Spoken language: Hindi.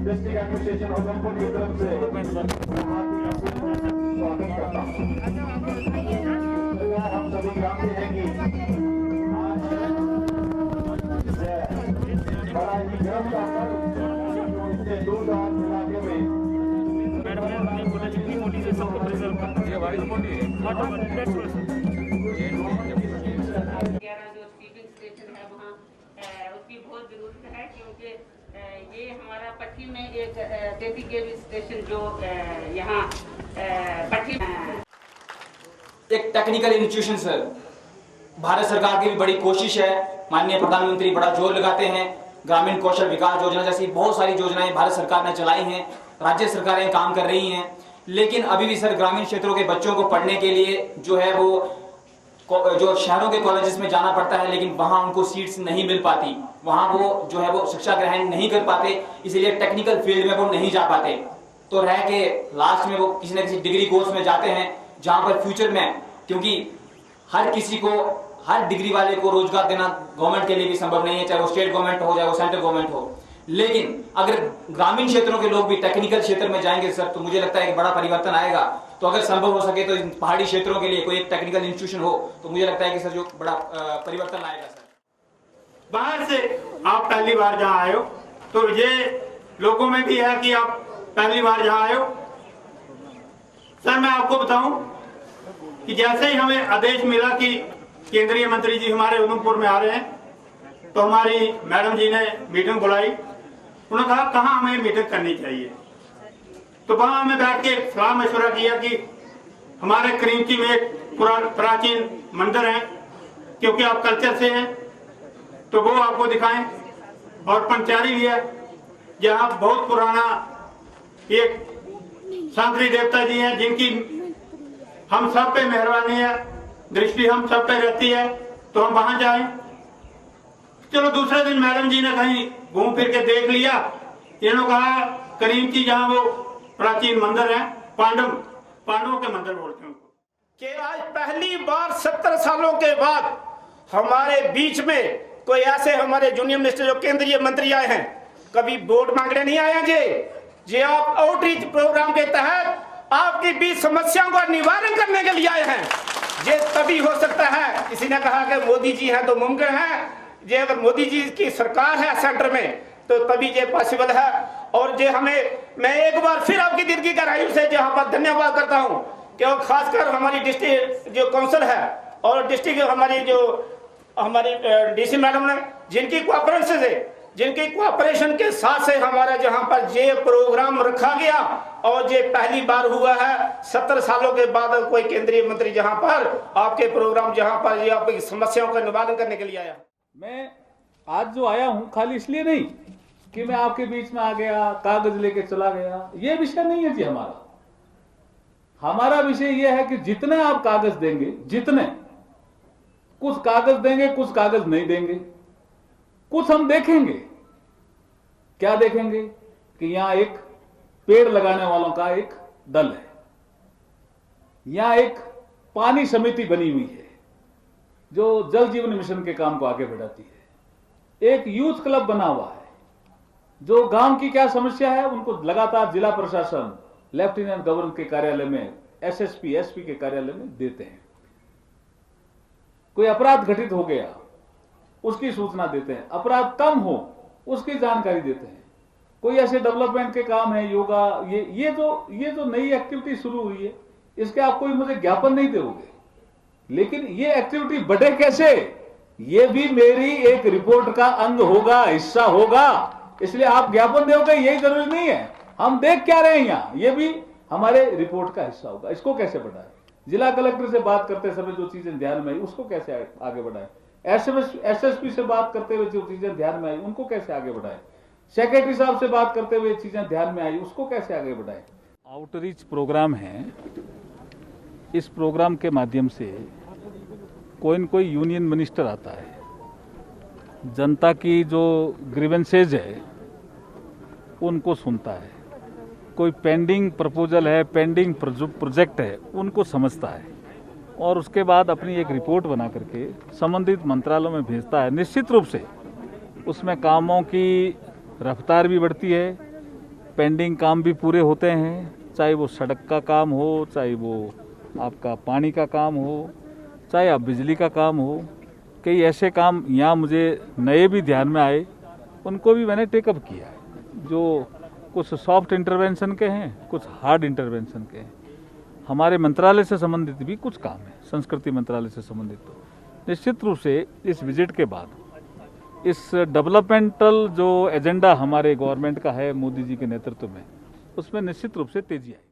डिस्ट्रिक्ट एडमिनिस्ट्रेशन उधमपुर की तरफ से स्वागत करता हूँ। हम सभी जानते हैं कि आज बड़ा ही गर्व का पर्व इससे दूर दराज इलाके में उसकी बहुत जरूरत है, क्योंकि ये हमारा पट्टी में एक देती केवी स्टेशन जो यहाँ पट्टी एक टेक्निकल इंस्टीट्यूशन सर, भारत सरकार की भी बड़ी कोशिश है। माननीय प्रधानमंत्री बड़ा जोर लगाते हैं। ग्रामीण कौशल विकास योजना जैसी बहुत सारी योजनाएं भारत सरकार ने चलाई हैं, राज्य सरकारें काम कर रही हैं, लेकिन अभी भी सर ग्रामीण क्षेत्रों के बच्चों को पढ़ने के लिए जो है वो जो शहरों के कॉलेजेस में जाना पड़ता है, लेकिन वहां उनको सीट्स नहीं मिल पाती, वहां वो जो है वो शिक्षा ग्रहण नहीं कर पाते, इसलिए टेक्निकल फील्ड में वो नहीं जा पाते। तो रह के लास्ट में वो किसी न किसी डिग्री कोर्स में जाते हैं, जहां पर फ्यूचर में, क्योंकि हर किसी को, हर डिग्री वाले को रोजगार देना गवर्नमेंट के लिए भी संभव नहीं है, चाहे वो स्टेट गवर्नमेंट हो, चाहे वो सेंट्रल गवर्नमेंट हो। लेकिन अगर ग्रामीण क्षेत्रों के लोग भी टेक्निकल क्षेत्र में जाएंगे सर, तो मुझे लगता है कि बड़ा परिवर्तन आएगा। तो अगर संभव हो सके तो इन पहाड़ी क्षेत्रों के लिए कोई एक टेक्निकल इंस्टीट्यूशन हो, तो मुझे लगता है कि सर जो बड़ा परिवर्तन आएगा सर। बाहर से आप पहली बार जहाँ आए हो, तो ये लोगों में भी है कि आप पहली बार जहाँ आए हो। सर मैं आपको बताऊं कि जैसे ही हमें आदेश मिला कि केंद्रीय मंत्री जी हमारे उधमपुर में आ रहे हैं, तो हमारी मैडम जी ने मीटिंग बुलाई। उन्होंने कहा कहाँ हमें मीटिंग करनी चाहिए, तो वहां हमें बैठ के सलाह मशवरा किया कि हमारे करीमची में एक प्राचीन मंदिर है, क्योंकि आप कल्चर से हैं तो वो आपको दिखाएं, और पंचारी भी है जहाँ बहुत पुराना एक सांकरी देवता जी हैं, जिनकी हम सब पे मेहरबानी है, दृष्टि हम सब पे रहती है, तो हम वहां जाएं। चलो दूसरे दिन मैडम जी ने कहीं घूम फिर के देख लिया, इन्होंने कहा करीमची जहाँ वो प्राचीन मंदिर है, पांडवों के मंदिर बोलते हैं कि आज पहली बार 70 सालों के बाद हमारे बीच में कोई ऐसे हमारे जूनियर मिनिस्टर जो केंद्रीय मंत्री आए हैं। कभी वोट मांगने नहीं आए जी आप आउटरीच प्रोग्राम के तहत आपकी बीच समस्याओं का निवारण करने के लिए आए हैं। ये तभी हो सकता है, किसी ने कहा कि मोदी जी हैं तो मुमकिन है, ये अगर मोदी जी की सरकार है सेंटर में तो तभी ये पॉसिबल है। और ये हमें, मैं एक बार फिर आपकी दिल की गहराइयों से यहाँ पर धन्यवाद करता हूँ कि खासकर हमारी डिस्ट्रिक्ट जो काउंसिल है और डिस्ट्रिक्ट हमारी जो हमारी डीसी मैडम ने, जिनकी कोऑपरेशन के साथ से हमारा जहाँ पर ये प्रोग्राम रखा गया, और ये पहली बार हुआ है 70 सालों के बाद कोई केंद्रीय मंत्री जहाँ पर आपके प्रोग्राम जहाँ पर ये आपकी समस्याओं का निवारण करने के लिए आया। मैं आज जो आया हूँ खाली इसलिए नहीं कि मैं आपके बीच में आ गया, कागज लेके चला गया, ये विषय नहीं है जी। हमारा विषय यह है कि जितने आप कागज देंगे, जितने, कुछ कागज देंगे, कुछ कागज नहीं देंगे, कुछ हम देखेंगे। क्या देखेंगे कि यहां एक पेड़ लगाने वालों का एक दल है, यहां एक पानी समिति बनी हुई है जो जल जीवन मिशन के काम को आगे बढ़ाती है, एक यूथ क्लब बना हुआ है जो गांव की क्या समस्या है उनको लगातार जिला प्रशासन, लेफ्टिनेंट गवर्नर के कार्यालय में, एसएसपी, एसपी के कार्यालय में देते हैं। कोई अपराध घटित हो गया उसकी सूचना देते हैं, अपराध कम हो उसकी जानकारी देते हैं। कोई ऐसे डेवलपमेंट के काम है, योगा, ये जो नई एक्टिविटी शुरू हुई है, इसके आप कोई मुझे ज्ञापन नहीं दोगे, लेकिन ये एक्टिविटी बढ़े कैसे, ये भी मेरी एक रिपोर्ट का अंग होगा, हिस्सा होगा। इसलिए आप ज्ञापन दोगे यही जरूरी नहीं है। हम देख क्या रहे हैं यहाँ, ये भी हमारे रिपोर्ट का हिस्सा होगा। इसको कैसे बढ़ाएं, जिला कलेक्टर से बात करते समय जो चीजें ध्यान में आई उसको कैसे आगे बढ़ाएं, एसएसपी से बात करते हुए जो चीजें ध्यान में आई उनको कैसे आगे बढ़ाएं, सेक्रेटरी साहब से बात करते हुए चीजें ध्यान में आई, उसको कैसे आगे बढ़ाएं। आउटरीच प्रोग्राम है, इस प्रोग्राम के माध्यम से कोई न कोई यूनियन मिनिस्टर आता है, जनता की जो ग्रीवेंसेज है उनको सुनता है, कोई पेंडिंग प्रपोजल है, पेंडिंग प्रोजेक्ट है, उनको समझता है और उसके बाद अपनी एक रिपोर्ट बना करके संबंधित मंत्रालयों में भेजता है। निश्चित रूप से उसमें कामों की रफ्तार भी बढ़ती है, पेंडिंग काम भी पूरे होते हैं, चाहे वो सड़क का काम हो, चाहे वो आपका पानी का काम हो, चाहे आप बिजली का काम हो। कई ऐसे काम यहाँ मुझे नए भी ध्यान में आए, उनको भी मैंने टेकअप किया है, जो कुछ सॉफ्ट इंटरवेंशन के हैं, कुछ हार्ड इंटरवेंशन के हैं। हमारे मंत्रालय से संबंधित भी कुछ काम है, संस्कृति मंत्रालय से संबंधित। तो निश्चित रूप से इस विजिट के बाद इस डेवलपमेंटल जो एजेंडा हमारे गवर्नमेंट का है मोदी जी के नेतृत्व में, उसमें निश्चित रूप से तेजी आएगी।